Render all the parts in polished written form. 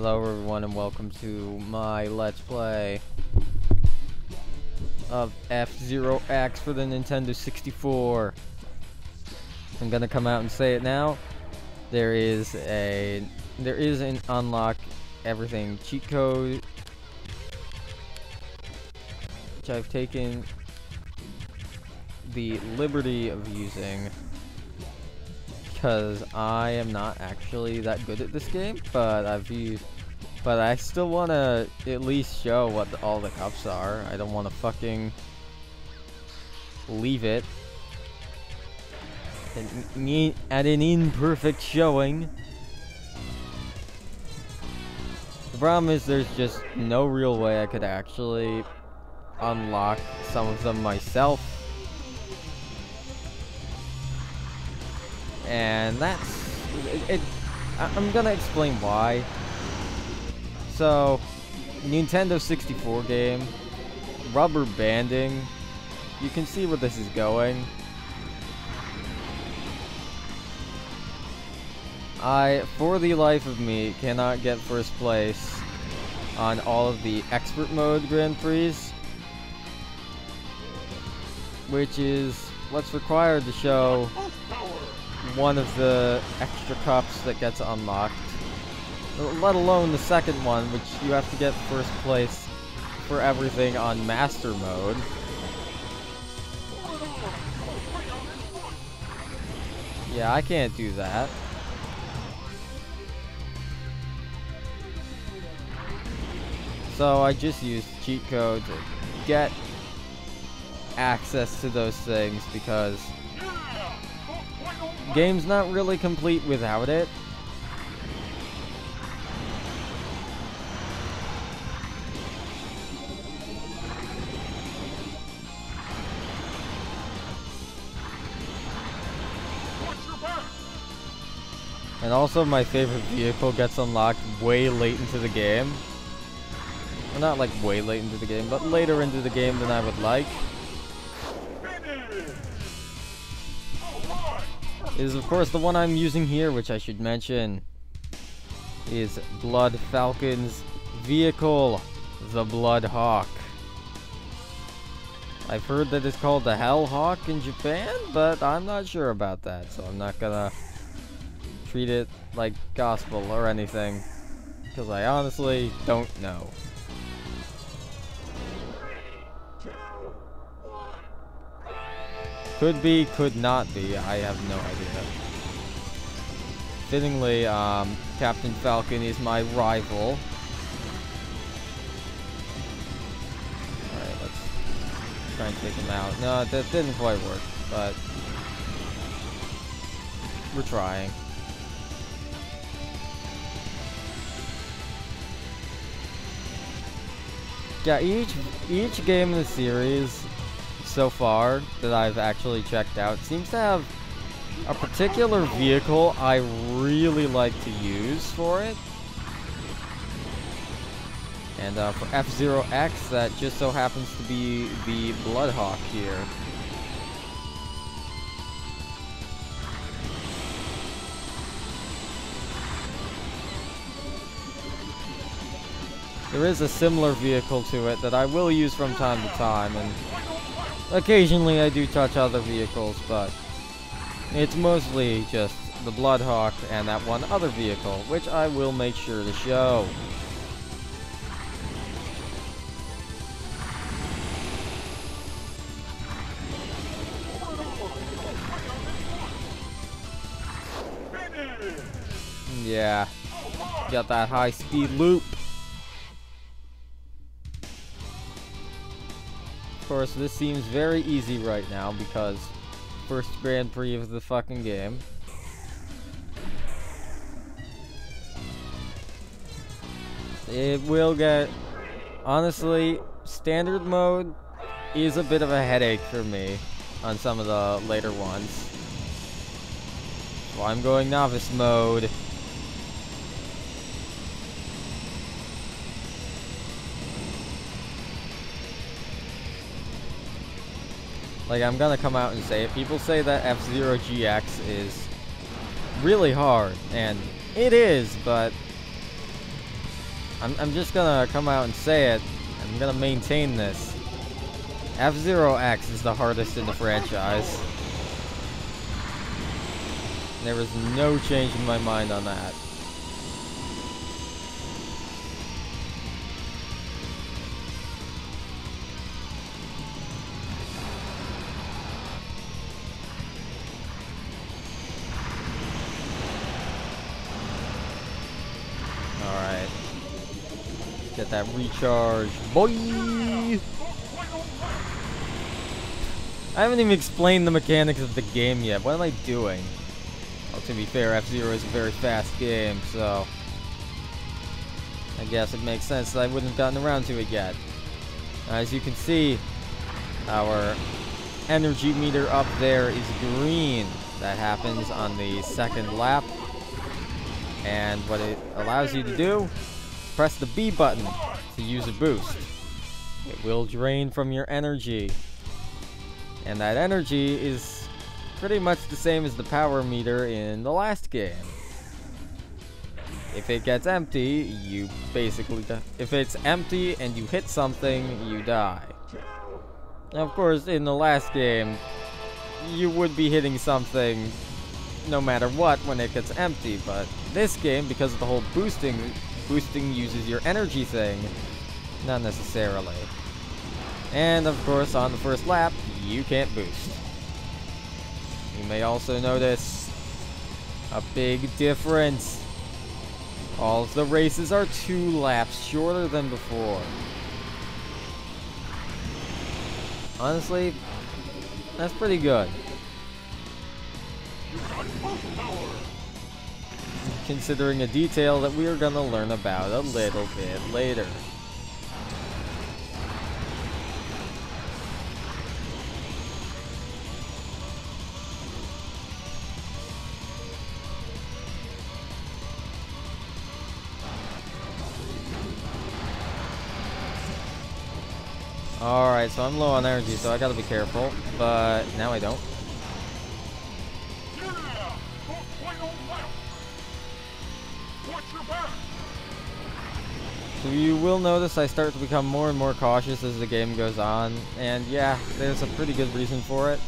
Hello everyone and welcome to my Let's Play of F-Zero X for the Nintendo 64. I'm gonna come out and say it now. There is an unlock everything cheat code, which I've taken the liberty of using because I am not actually that good at this game, but I still want to at least show what all the cups are. I don't want to fucking leave it at an imperfect showing. The problem is there's just no real way I could actually unlock some of them myself. And that's it. I'm gonna explain why. So, Nintendo 64 game, rubber banding. You can see where this is going. I, for the life of me, cannot get first place on all of the expert mode Grand Prix, which is what's required to show one of the extra cups that gets unlocked, let alone the second one, which you have to get first place for everything on master mode. Yeah, I can't do that. So I just used cheat code to get access to those things because game's not really complete without it. And also my favorite vehicle gets unlocked way late into the game. Well, not like way late into the game, but later into the game than I would like. Is of course the one I'm using here, which I should mention is Blood Falcon's vehicle, the Blood Hawk. I've heard that it's called the Hell Hawk in Japan, but I'm not sure about that, so I'm not gonna treat it like gospel or anything, because I honestly don't know. Could be, could not be, I have no idea. Fittingly, Captain Falcon is my rival. Alright, let's try and take him out. No, that didn't quite work, but we're trying. Yeah, each game in the series so far that I've actually checked out seems to have a particular vehicle I really like to use for it. And for F-Zero X, that just so happens to be the Bloodhawk here. There is a similar vehicle to it that I will use from time to time, and occasionally I do touch other vehicles, but it's mostly just the Bloodhawk and that one other vehicle, which I will make sure to show. Yeah, got that high-speed loop. Of course, this seems very easy right now because first Grand Prix of the fucking game. It will get... Honestly, standard mode is a bit of a headache for me on some of the later ones. So I'm going novice mode. Like, I'm gonna come out and say it. People say that F-Zero GX is really hard, and it is, but I'm just gonna come out and say it. I'm gonna maintain this. F-Zero X is the hardest in the franchise. There is no change in my mind on that. Alright. Get that recharge, boy! I haven't even explained the mechanics of the game yet. What am I doing? Well, to be fair, F-Zero is a very fast game, so I guess it makes sense that I wouldn't have gotten around to it yet. As you can see, our energy meter up there is green. That happens on the second lap. And what it allows you to do is press the B button to use a boost. It will drain from your energy. And that energy is pretty much the same as the power meter in the last game. If it gets empty, you basically die. If it's empty and you hit something, you die. Now, of course, in the last game, you would be hitting something no matter what when it gets empty, but this game, because of the whole boosting uses your energy thing, not necessarily. And of course, on the first lap, you can't boost. You may also notice a big difference. All of the races are 2 laps shorter than before. Honestly, that's pretty good. Considering a detail that we are going to learn about a little bit later. Alright, so I'm low on energy, so I gotta be careful, but now I don't. So you will notice I start to become more and more cautious as the game goes on, and yeah, there's a pretty good reason for it.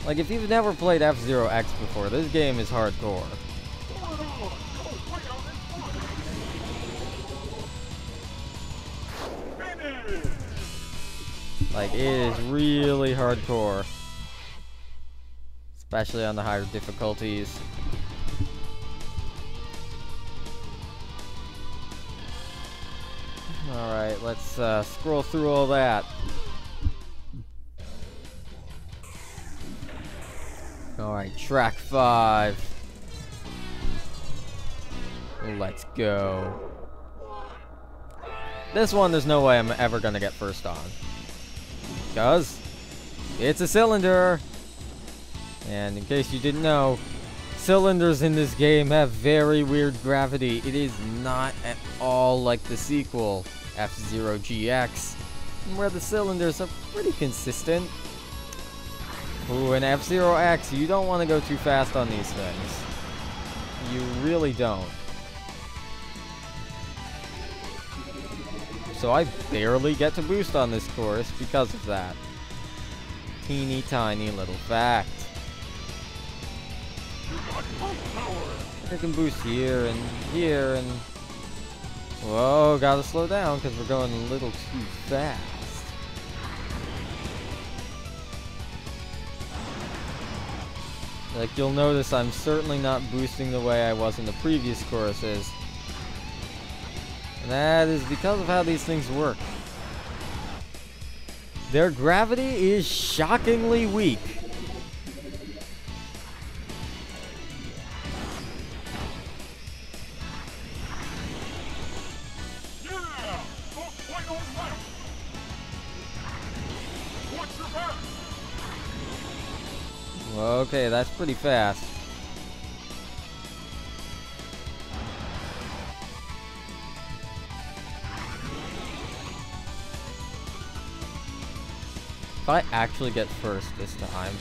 Like, if you've never played F-Zero X before, this game is hardcore. Like, it is really hardcore. Especially on the higher difficulties. Alright, let's scroll through all that. Alright, track 5. Let's go. This one, there's no way I'm ever gonna get first on. Because it's a cylinder. And in case you didn't know, cylinders in this game have very weird gravity. It is not at all like the sequel, F-Zero GX, where the cylinders are pretty consistent. Ooh, in F-Zero X, you don't want to go too fast on these things. You really don't. So I barely get to boost on this course because of that. Teeny tiny little fact. I can boost here and here and... Whoa, gotta slow down because we're going a little too fast. Like, you'll notice I'm certainly not boosting the way I was in the previous courses. And that is because of how these things work. Their gravity is shockingly weak. Okay, that's pretty fast. If I actually get first this time,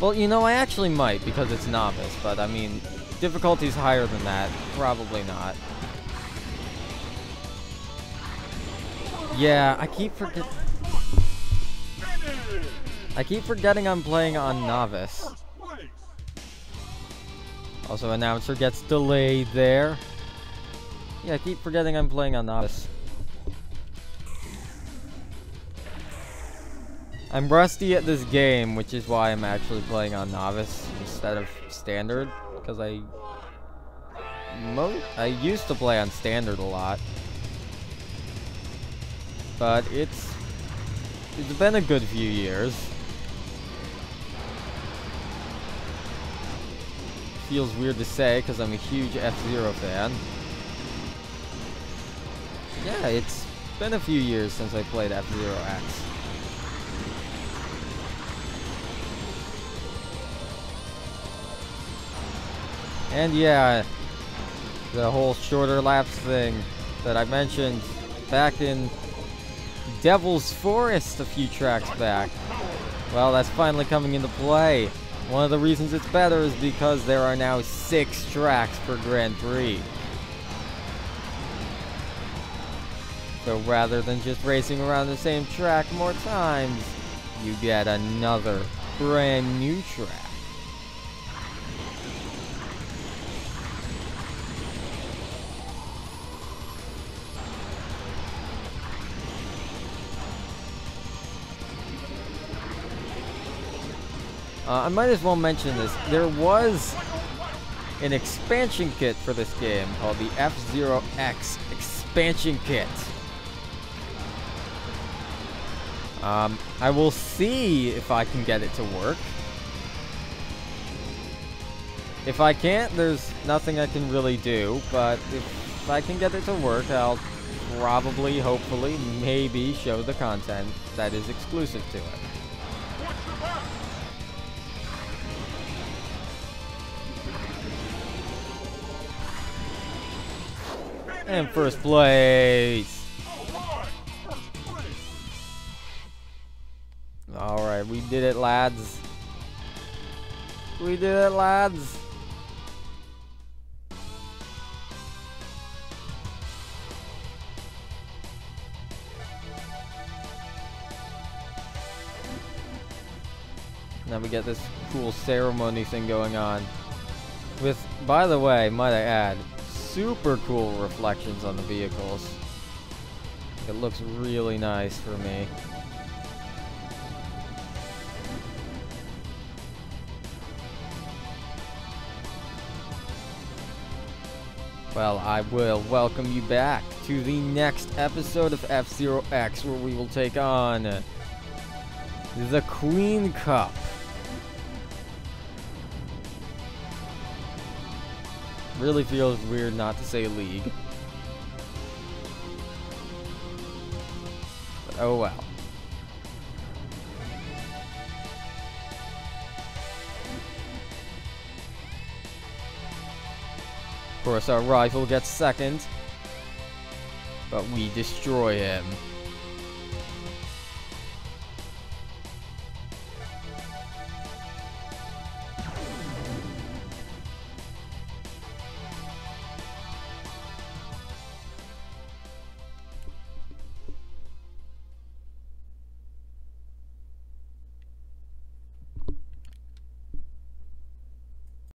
Well, you know, I actually might, because it's novice, but I mean, difficulty's higher than that. Probably not. Yeah, I keep forgetting I'm playing on novice. Also, announcer gets delayed there. Yeah, I keep forgetting I'm playing on novice. I'm rusty at this game, which is why I'm actually playing on novice instead of standard, because I used to play on standard a lot. But it's been a good few years. Feels weird to say because I'm a huge F-Zero fan. Yeah, it's been a few years since I played F-Zero X. And yeah, the whole shorter laps thing that I mentioned back in Devil's Forest a few tracks back. Well, that's finally coming into play. One of the reasons it's better is because there are now 6 tracks per Grand Prix. So rather than just racing around the same track more times, you get another brand new track. I might as well mention this. There was an expansion kit for this game called the F-Zero X Expansion Kit. I will see if I can get it to work. If I can't, there's nothing I can really do, but if I can get it to work, I'll probably, hopefully, maybe show the content that is exclusive to it. And first place. Alright, we did it, lads. We did it, lads. Now we get this cool ceremony thing going on. With, by the way, might I add, super cool reflections on the vehicles. It looks really nice for me. Well, I will welcome you back to the next episode of F-Zero X, where we will take on the Queen Cup. Really feels weird not to say league. But oh well. Of course, our rival gets second, but we destroy him.